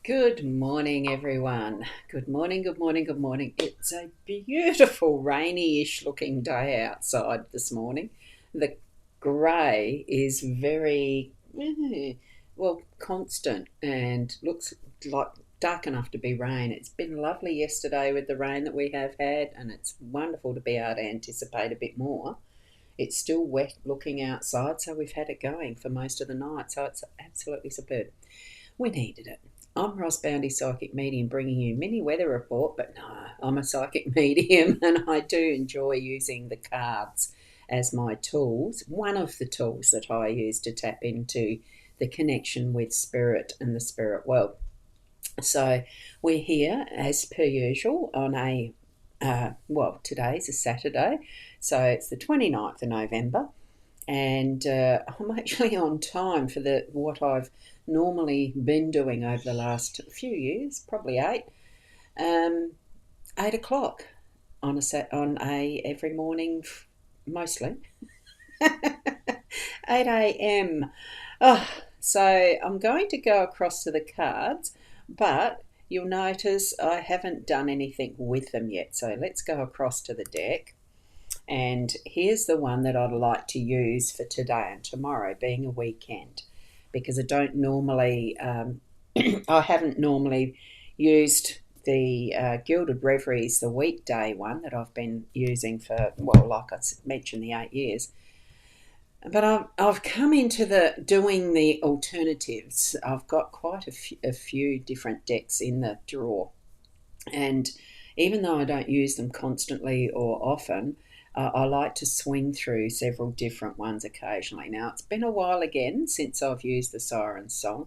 Good morning, everyone. Good morning, good morning, good morning. It's a beautiful rainy-ish looking day outside this morning. The grey is very, constant and looks like dark enough to be rain. It's been lovely yesterday with the rain that we have had, and it's wonderful to be able to anticipate a bit more. It's still wet looking outside, so we've had it going for most of the night, so it's absolutely superb. We needed it. I'm Ross Boundy, Psychic Medium, bringing you mini weather report, but no, I'm a psychic medium and I do enjoy using the cards as my tools. One of the tools that I use to tap into the connection with spirit and the spirit world. So we're here as per usual on today's a Saturday, so it's the 29th of November, and I'm actually on time for what I've normally been doing over the last few years, probably 8 o'clock on a every morning, mostly 8 a.m. Oh, so I'm going to go across to the cards, but you'll notice I haven't done anything with them yet. So let's go across to the deck. And here's the one that I'd like to use for today and tomorrow, being a weekend, because I don't normally, I haven't normally used the Gilded Reveries, the weekday one that I've been using for, like I mentioned, the 8 years. But I've come into doing the alternatives. I've got quite a few different decks in the drawer, and even though I don't use them constantly or often, I like to swing through several different ones occasionally. Now, it's been a while again since I've used the Siren Song,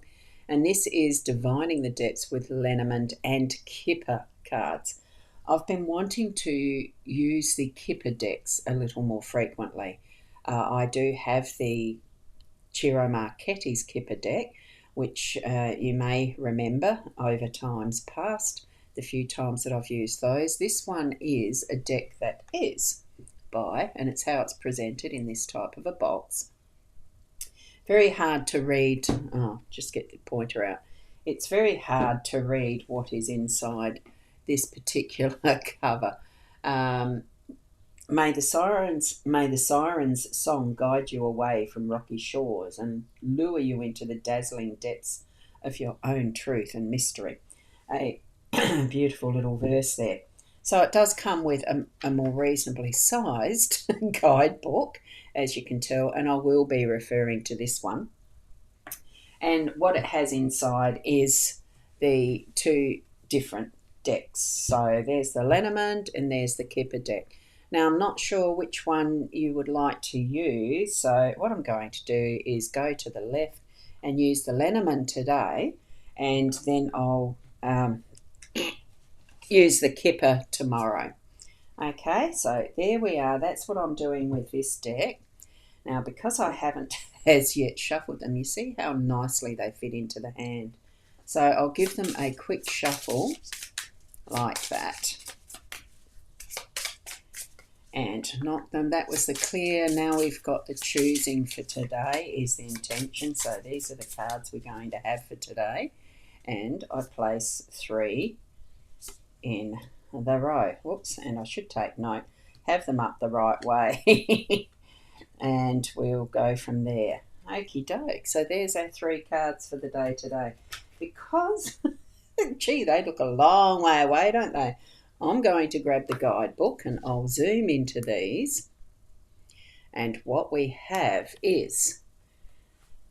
and this is Divining the Depths with Lenormand and Kipper cards. I've been wanting to use the Kipper decks a little more frequently. I do have the Ciro Marchetti's Kipper deck, which you may remember over times past, the few times that I've used those. This one is a deck that is by, and it's how it's presented in this type of a box. Very hard to read. Just get the pointer out. It's very hard to read what is inside this particular cover. May the sirens' song guide you away from rocky shores and lure you into the dazzling depths of your own truth and mystery. A beautiful little verse there. So it does come with a more reasonably sized guidebook, as you can tell, and I will be referring to this one. And what it has inside is the two different decks. So there's the Lenormand and there's the Kipper deck. Now, I'm not sure which one you would like to use, so what I'm going to do is go to the left and use the Lenormand today, and then I'll use the Kipper tomorrow. Okay, so there we are. That's what I'm doing with this deck. Now, because I haven't as yet shuffled them, you see how nicely they fit into the hand. So I'll give them a quick shuffle like that. And knock them. That was the clear. Now we've got the choosing for today is the intention. So these are the cards we're going to have for today. And I place 3 in the row. Whoops, and I should take note. Have them up the right way. And we'll go from there. Okie doke. So there's our 3 cards for the day today. Because, gee, they look a long way away, don't they? I'm going to grab the guidebook and I'll zoom into these. And what we have is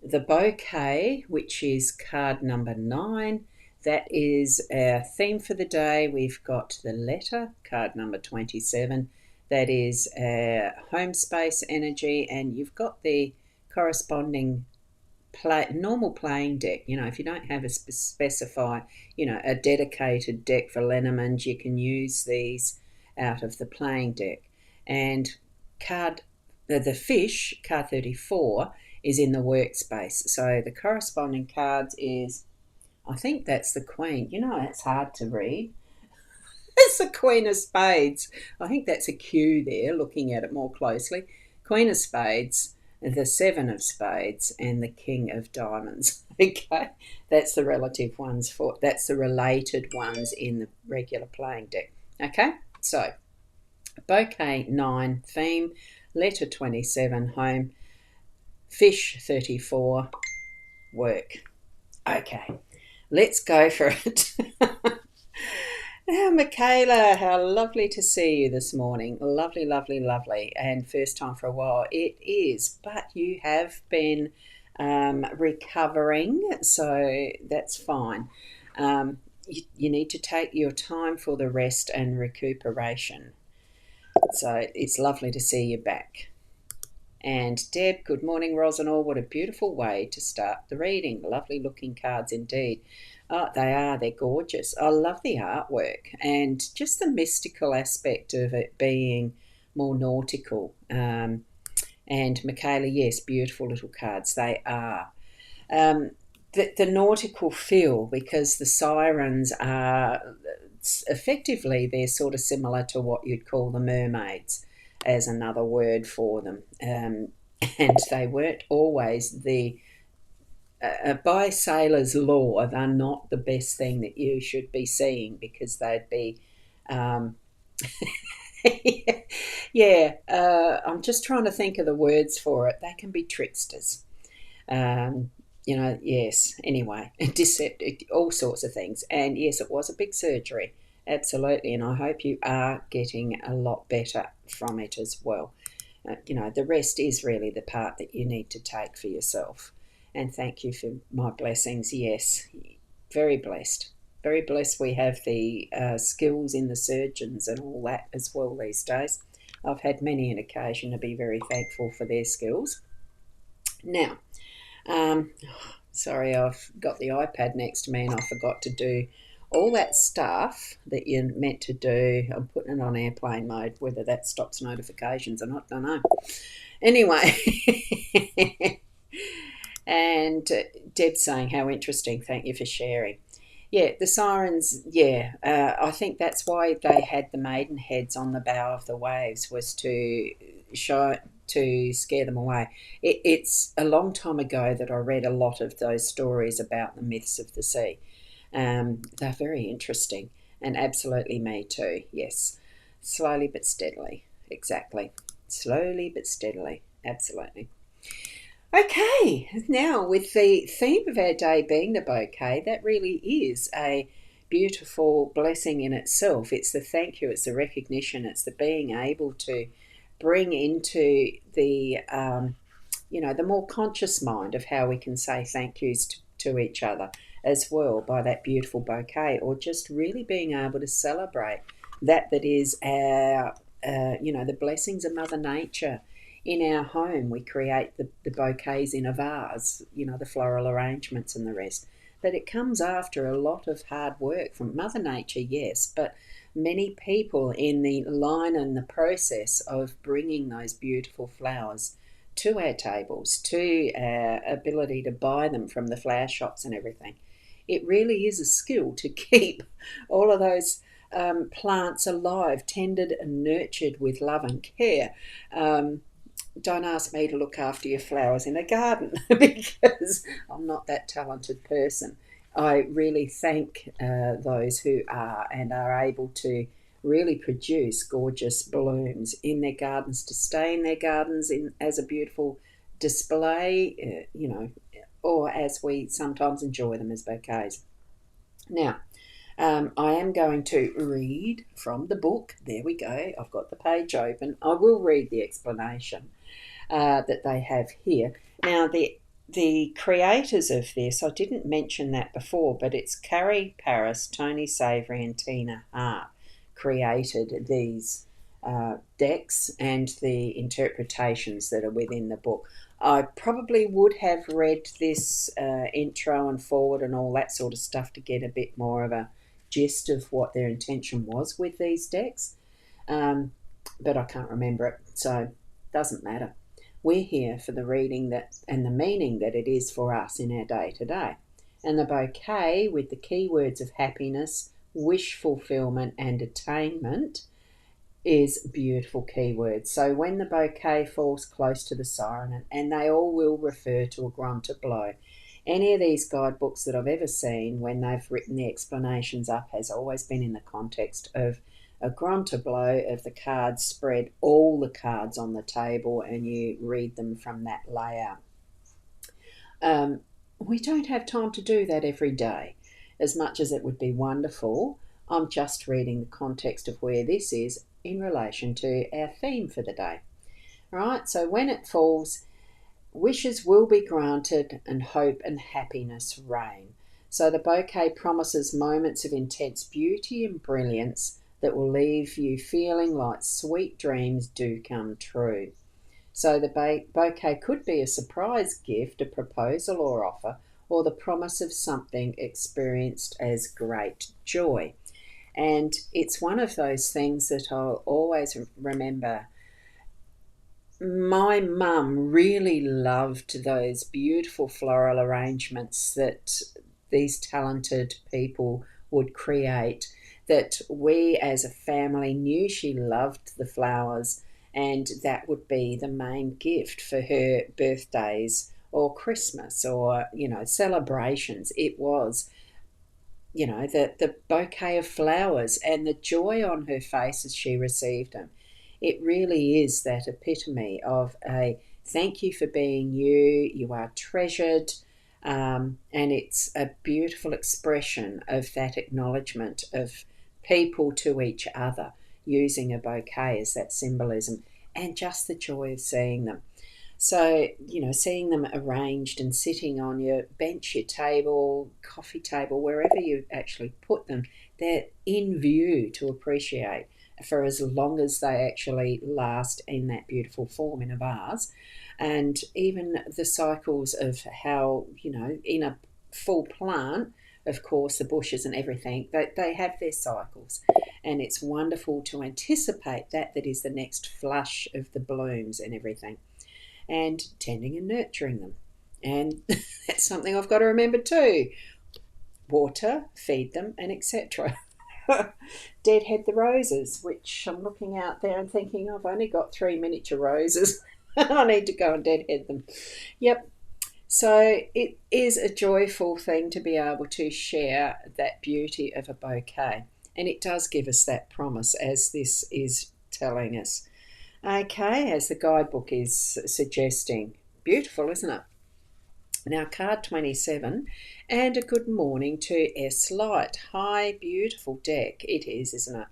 the bouquet, which is card number 9. That is our theme for the day. We've got the letter, card number 27. That is our home space energy. And you've got the corresponding normal playing deck. If you don't have a specify, a dedicated deck for Lenormand, you can use these out of the playing deck. And the fish, card 34, is in the workspace. So the corresponding cards is, I think that's the Queen. It's hard to read. It's the Queen of Spades. I think that's a Q there, looking at it more closely. Queen of Spades, the Seven of Spades, and the King of Diamonds. Okay, that's the relative ones that's the related ones in the regular playing deck. Okay, so bouquet 9, theme, letter 27, home, fish 34, work. Okay, let's go for it. Now, Michaela, how lovely to see you this morning. Lovely, lovely, lovely. And first time for a while. It is, but you have been recovering, so that's fine. You need to take your time for the rest and recuperation. So it's lovely to see you back. And Deb, good morning, Rosanall. What a beautiful way to start the reading. Lovely looking cards indeed. Oh, they are. They're gorgeous. I love the artwork and just the mystical aspect of it being more nautical. And Michaela, yes, beautiful little cards. They are. The nautical feel, because the sirens are effectively, they're sort of similar to what you'd call the mermaids, as another word for them. And they weren't always by sailors' law, they're not the best thing that you should be seeing, because they'd be, I'm just trying to think of the words for it. They can be tricksters. Yes, anyway, deceptive, all sorts of things. And yes, it was a big surgery, absolutely. And I hope you are getting a lot better from it as well. The rest is really the part that you need to take for yourself. And thank you for my blessings. Yes, very blessed. Very blessed we have the skills in the surgeons and all that as well these days. I've had many an occasion to be very thankful for their skills. Now, sorry, I've got the iPad next to me and I forgot to do all that stuff that you're meant to do. I'm putting it on airplane mode. Whether that stops notifications or not, don't know. Anyway, and Deb's saying, how interesting. Thank you for sharing. Yeah, the sirens, I think that's why they had the maidenheads on the bow of the waves, was to scare them away. It's a long time ago that I read a lot of those stories about the myths of the sea. They're very interesting, and absolutely me too, yes. Slowly but steadily, exactly. Slowly but steadily, absolutely. Okay, now with the theme of our day being the bouquet, that really is a beautiful blessing in itself. It's the thank you, it's the recognition, it's the being able to bring into the the more conscious mind of how we can say thank yous to each other as well by that beautiful bouquet, or just really being able to celebrate that is our the blessings of Mother Nature. In our home, we create the bouquets in a vase, the floral arrangements and the rest. But it comes after a lot of hard work from Mother Nature, yes, but many people in the line and the process of bringing those beautiful flowers to our tables, to our ability to buy them from the flower shops and everything. It really is a skill to keep all of those plants alive, tended and nurtured with love and care. Don't ask me to look after your flowers in a garden because I'm not that talented person. I really thank those who are and are able to really produce gorgeous blooms in their gardens, to stay in their gardens as a beautiful display, or as we sometimes enjoy them as bouquets. Now, I am going to read from the book. There we go. I've got the page open. I will read the explanation that they have here. Now, the creators of this, I didn't mention that before, but it's Carrie Paris, Tony Savory, and Tina Hart created these decks and the interpretations that are within the book. I probably would have read this intro and forward and all that sort of stuff to get a bit more of a gist of what their intention was with these decks, but I can't remember it, so it doesn't matter. We're here for the reading that and the meaning that it is for us in our day-to-day. And the bouquet, with the keywords of happiness, wish fulfillment and attainment, is beautiful keywords. So when the bouquet falls close to the siren, and they all will refer to a grunter blow. Any of these guidebooks that I've ever seen, when they've written the explanations up, has always been in the context of a grunter blow, of the cards spread, all the cards on the table, and you read them from that layout. We don't have time to do that every day. As much as it would be wonderful, I'm just reading the context of where this is in relation to our theme for the day. All right, so when it falls, wishes will be granted and hope and happiness reign. So the bouquet promises moments of intense beauty and brilliance that will leave you feeling like sweet dreams do come true. So the bouquet could be a surprise gift, a proposal or offer, or the promise of something experienced as great joy. And it's one of those things that I'll always remember. My mum really loved those beautiful floral arrangements that these talented people would create, that we as a family knew she loved the flowers, and that would be the main gift for her birthdays or Christmas or, celebrations. It was, the bouquet of flowers and the joy on her face as she received them. It really is that epitome of a thank you for being you, you are treasured, and it's a beautiful expression of that acknowledgement of people to each other, using a bouquet as that symbolism, and just the joy of seeing them. So, seeing them arranged and sitting on your bench, your table, coffee table, wherever you actually put them, they're in view to appreciate for as long as they actually last in that beautiful form in a vase. And even the cycles of how, in a full plant, of course, the bushes and everything, they have their cycles. And it's wonderful to anticipate that is the next flush of the blooms and everything, and tending and nurturing them. And that's something I've got to remember too. Water, feed them, and etc. Deadhead the roses, which I'm looking out there and thinking, I've only got 3 miniature roses. I need to go and deadhead them. Yep. So it is a joyful thing to be able to share that beauty of a bouquet. And it does give us that promise, as this is telling us. Okay, as the guidebook is suggesting. Beautiful, isn't it? Now, card 27, and a good morning to S. Light. Hi, beautiful deck. It is, isn't it?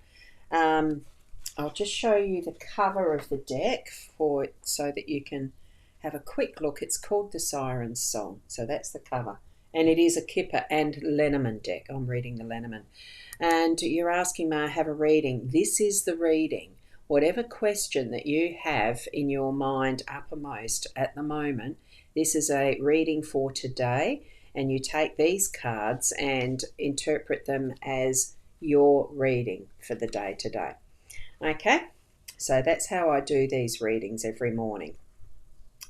I'll just show you the cover of the deck so that you can have a quick look. It's called The Siren's Song. So that's the cover. And it is a Kipper and Lenormand deck. I'm reading the Lenormand. And you're asking, may I have a reading? This is the reading. Whatever question that you have in your mind uppermost at the moment, this is a reading for today, and you take these cards and interpret them as your reading for the day today. Okay, so that's how I do these readings every morning,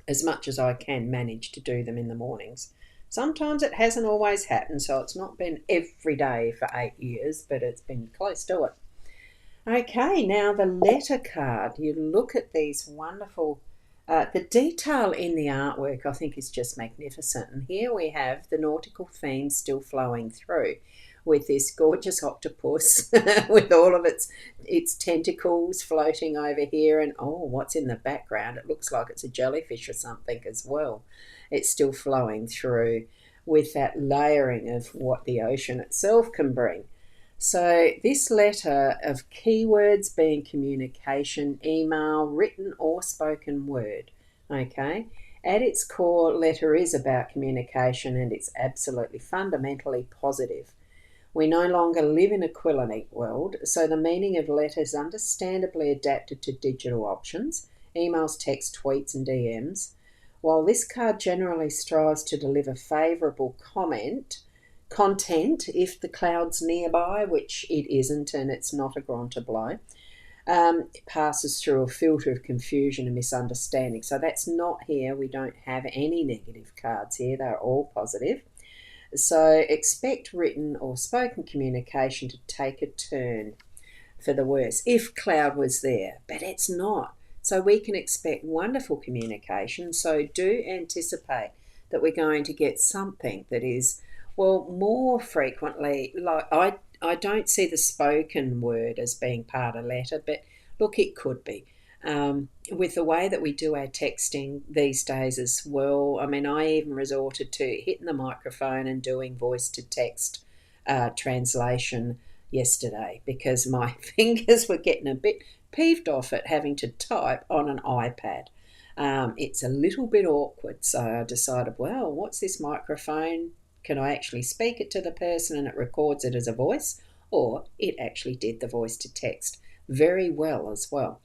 as much as I can manage to do them in the mornings. Sometimes it hasn't always happened, so it's not been every day for 8 years, but it's been close to it. Okay, now the letter card. You look at these wonderful, the detail in the artwork I think is just magnificent. And here we have the nautical theme still flowing through, with this gorgeous octopus with all of its tentacles floating over here. And what's in the background? It looks like it's a jellyfish or something as well. It's still flowing through with that layering of what the ocean itself can bring. So this letter of keywords being communication, email, written or spoken word, okay? At its core, letter is about communication, and it's absolutely fundamentally positive. We no longer live in a Quillianic world, so the meaning of letters understandably adapted to digital options, emails, text, tweets and DMs. While this card generally strives to deliver favourable content if the cloud's nearby, which it isn't, and it's not a grunter blow, it passes through a filter of confusion and misunderstanding. So that's not here. We don't have any negative cards here. They're all positive. So expect written or spoken communication to take a turn. for the worst if cloud was there, but it's not. So we can expect wonderful communication. So do anticipate that we're going to get something that is, well, more frequently, like I don't see the spoken word as being part of letter, but look, it could be. With the way that we do our texting these days as well, I mean, I even resorted to hitting the microphone and doing voice to text translation yesterday because my fingers were getting a bit peeved off at having to type on an iPad. It's a little bit awkward, so I decided, well, what's this microphone? Can I actually speak it to the person and it records it as a voice? Or it actually did the voice to text very well as well.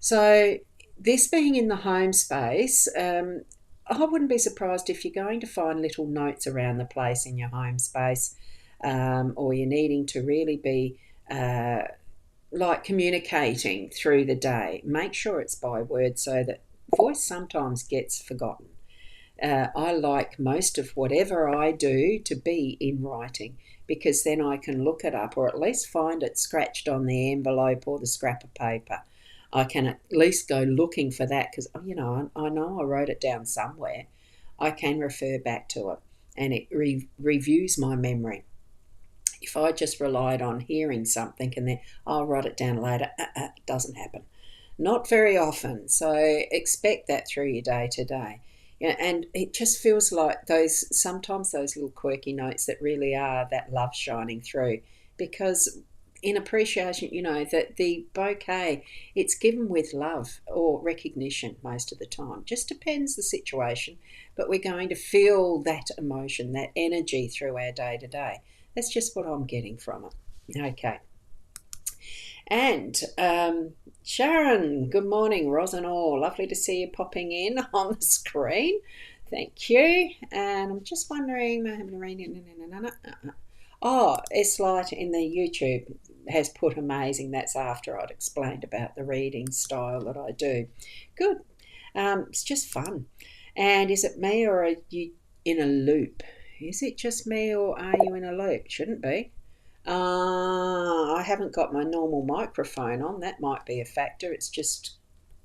So, this being in the home space, I wouldn't be surprised if you're going to find little notes around the place in your home space, or you're needing to really be like communicating through the day. Make sure it's by word so that voice sometimes gets forgotten. I like most of whatever I do to be in writing because then I can look it up or at least find it scratched on the envelope or the scrap of paper. I can at least go looking for that because, I know I wrote it down somewhere. I can refer back to it and it reviews my memory. If I just relied on hearing something and then I'll write it down later, it doesn't happen. Not very often. So expect that through your day to day. Yeah, and it just feels like sometimes those little quirky notes that really are that love shining through because in appreciation, that the bouquet, it's given with love or recognition most of the time. Just depends the situation, but we're going to feel that emotion, that energy through our day to day. That's just what I'm getting from it. Okay. And Sharon, good morning, Ros and all. Lovely to see you popping in on the screen. Thank you. And I'm just wondering, S-Light in the YouTube has put amazing. That's after I'd explained about the reading style that I do. Good. It's just fun. And is it me or are you in a loop? Is it just me or are you in a loop? Shouldn't be. I haven't got my normal microphone on. That might be a factor. It's just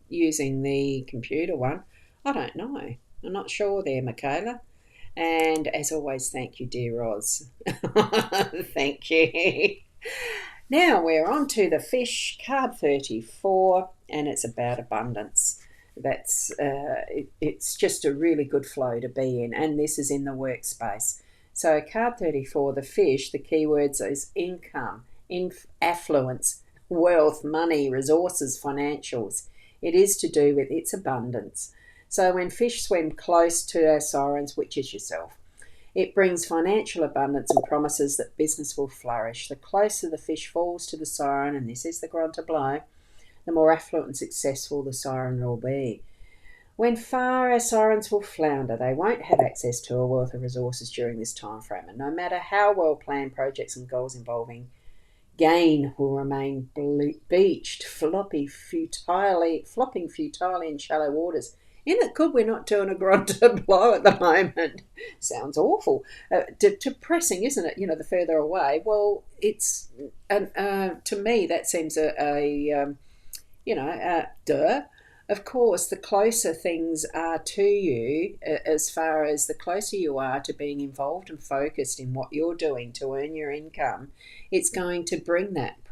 using the computer one. I don't know. I'm not sure there, Michaela. And as always, thank you, dear Roz. Thank you. Now we're on to the fish, card 34, and it's about abundance. It's just a really good flow to be in, and this is in the workspace. So card 34, the fish, the keywords is income, affluence, wealth, money, resources, financials. It is to do with its abundance. So when fish swim close to our sirens, which is yourself, it brings financial abundance and promises that business will flourish. The closer the fish falls to the siren, and this is the grunter blow, the more affluent and successful the siren will be. When far, our sirens will flounder. They won't have access to a wealth of resources during this time frame, and no matter how well planned projects and goals involving gain will remain beached, flopping futilely in shallow waters. Isn't it good we're not doing a grunter blow at the moment? Sounds awful. Depressing, isn't it? The further away. Well, it's to me that seems duh. Of course, the closer things are to you, as far as the closer you are to being involved and focused in what you're doing to earn your income, it's going to bring that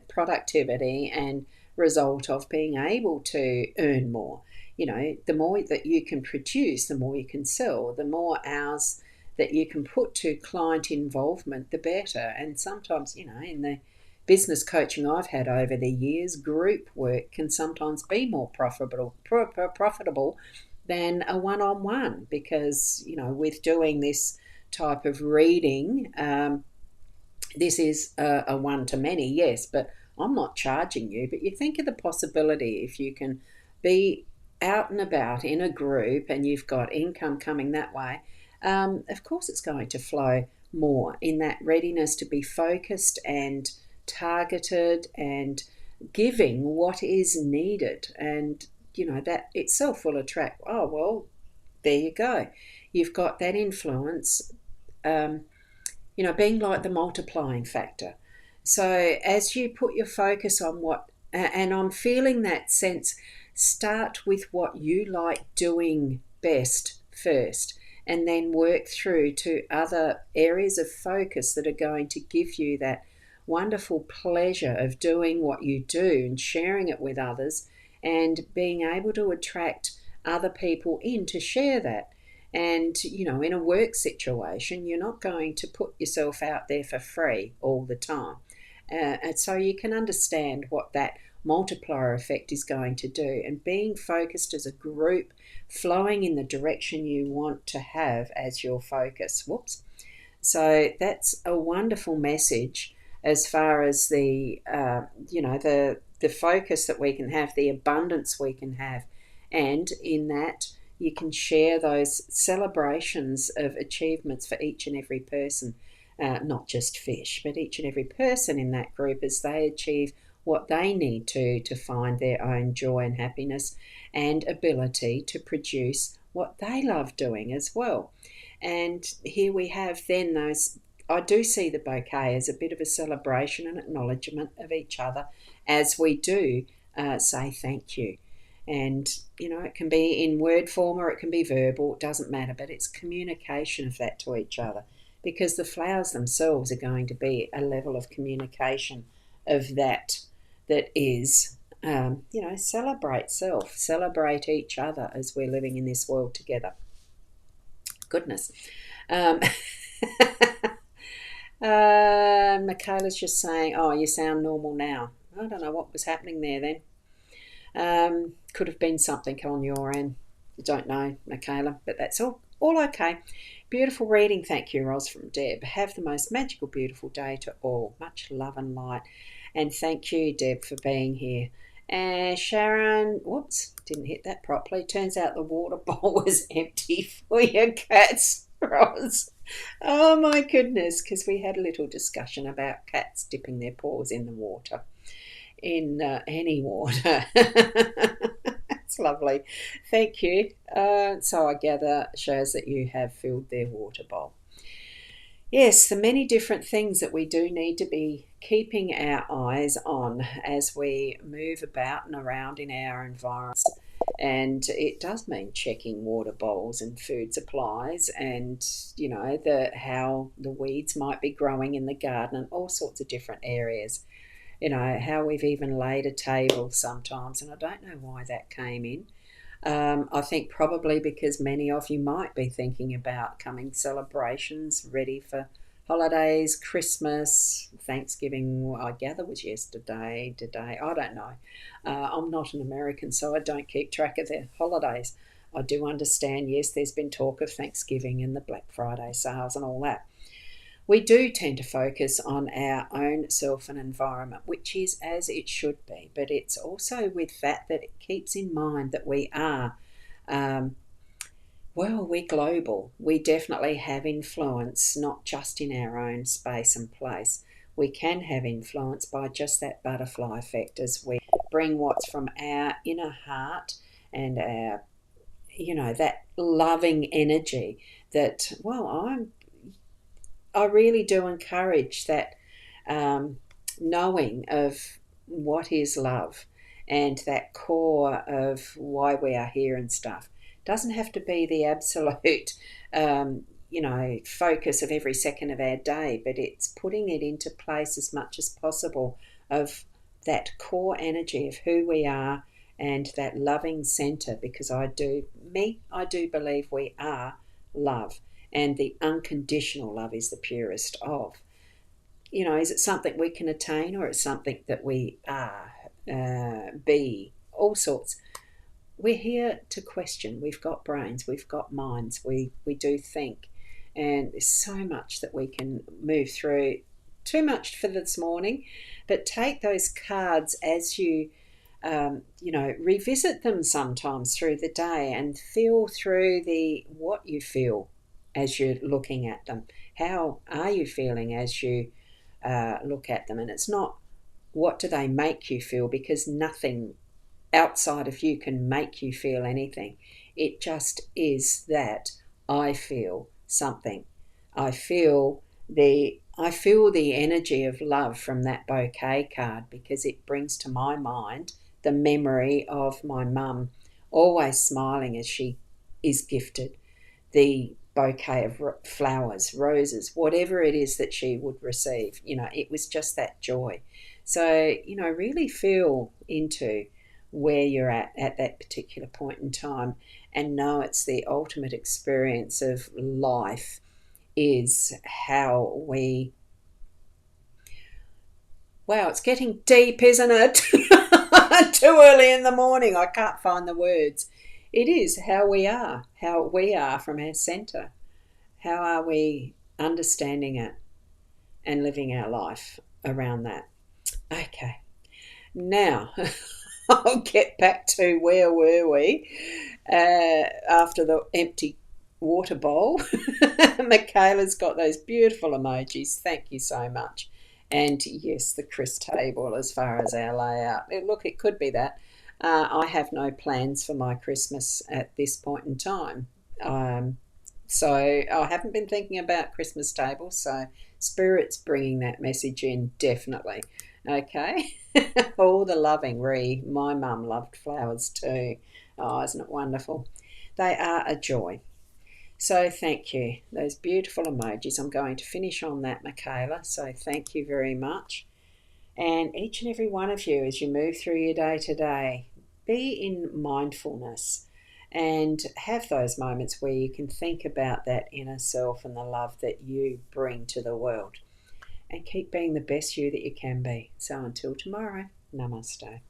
productivity and result of being able to earn more. The more that you can produce, the more you can sell, the more hours that you can put to client involvement, the better. And sometimes, in the business coaching I've had over the years, group work can sometimes be more profitable than a one-on-one because, with doing this type of reading, this is a one-to-many, yes, but I'm not charging you. But you think of the possibility if you can be out and about in a group and you've got income coming that way, of course it's going to flow more in that readiness to be focused and targeted and giving what is needed, and that itself will attract. Oh well, there you go, you've got that influence, being like the multiplying factor. So as you put your focus on and on feeling that sense, start with what you like doing best first, and then work through to other areas of focus that are going to give you that wonderful pleasure of doing what you do and sharing it with others, and being able to attract other people in to share that. And, in a work situation, you're not going to put yourself out there for free all the time. And so you can understand what that multiplier effect is going to do. And being focused as a group, flowing in the direction you want to have as your focus. Whoops. So that's a wonderful message as far as the focus that we can have, the abundance we can have, and in that you can share those celebrations of achievements for each and every person, not just fish, but each and every person in that group as they achieve what they need to find their own joy and happiness and ability to produce what they love doing as well. And here we have then those. I do see the bouquet as a bit of a celebration and acknowledgement of each other as we do say thank you. And, it can be in word form or it can be verbal, it doesn't matter, but it's communication of that to each other, because the flowers themselves are going to be a level of communication of that is, celebrate self, celebrate each other as we're living in this world together. Goodness. Michaela's just saying, oh, you sound normal now. I don't know what was happening there then. Could have been something on your end. Don't know, Michaela, but that's all okay. Beautiful reading. Thank you, Ros from Deb. Have the most magical, beautiful day to all. Much love and light. And thank you, Deb, for being here. And Sharon, whoops, didn't hit that properly. Turns out the water bowl was empty for your cats, Ros. Oh my goodness, because we had a little discussion about cats dipping their paws in the water, in any water. That's lovely. Thank you. So I gather shows that you have filled their water bowl. Yes, the many different things that we do need to be keeping our eyes on as we move about and around in our environments. And it does mean checking water bowls and food supplies, and how the weeds might be growing in the garden and all sorts of different areas. How we've even laid a table sometimes, and I don't know why that came in. I think probably because many of you might be thinking about coming celebrations, ready for holidays, Christmas, Thanksgiving, I gather was yesterday, today, I don't know. I'm not an American, so I don't keep track of their holidays. I do understand, yes, there's been talk of Thanksgiving and the Black Friday sales and all that. We do tend to focus on our own self and environment, which is as it should be, but it's also with that it keeps in mind that we are, we're global. We definitely have influence, not just in our own space and place. We can have influence by just that butterfly effect as we bring what's from our inner heart and our, that loving energy that, I really do encourage that knowing of what is love and that core of why we are here and stuff. Doesn't have to be the absolute, focus of every second of our day, but it's putting it into place as much as possible of that core energy of who we are and that loving centre, because I do believe we are love. And the unconditional love is the purest of. Is it something we can attain, or it's something that we are, be, all sorts? We're here to question. We've got brains, we've got minds, we do think. And there's so much that we can move through. Too much for this morning, but take those cards as you, revisit them sometimes through the day and feel through what you feel as you're looking at them. How are you feeling as you look at them? And it's not what do they make you feel, because nothing outside of you can make you feel anything. It just is that I feel something. I feel the I feel the energy of love from that bouquet card because it brings to my mind the memory of my mum always smiling as she is gifted the bouquet of flowers, roses, whatever it is that she would receive. It was just that joy. So, really feel into where you're at that particular point in time and know it's the ultimate experience of life is how we. Wow, it's getting deep, isn't it? Too early in the morning. I can't find the words. It is how we are from our centre. How are we understanding it and living our life around that? Okay, now I'll get back to where were we after the empty water bowl. Michaela's got those beautiful emojis. Thank you so much. And yes, the Chris table as far as our layout. Look, it could be that. I have no plans for my Christmas at this point in time. So I haven't been thinking about Christmas tables. So Spirit's bringing that message in, definitely. Okay. All the loving, my mum loved flowers too. Oh, isn't it wonderful? They are a joy. So thank you. Those beautiful emojis. I'm going to finish on that, Michaela. So thank you very much. And each and every one of you, as you move through your day to day, be in mindfulness and have those moments where you can think about that inner self and the love that you bring to the world. And keep being the best you that you can be. So until tomorrow, namaste.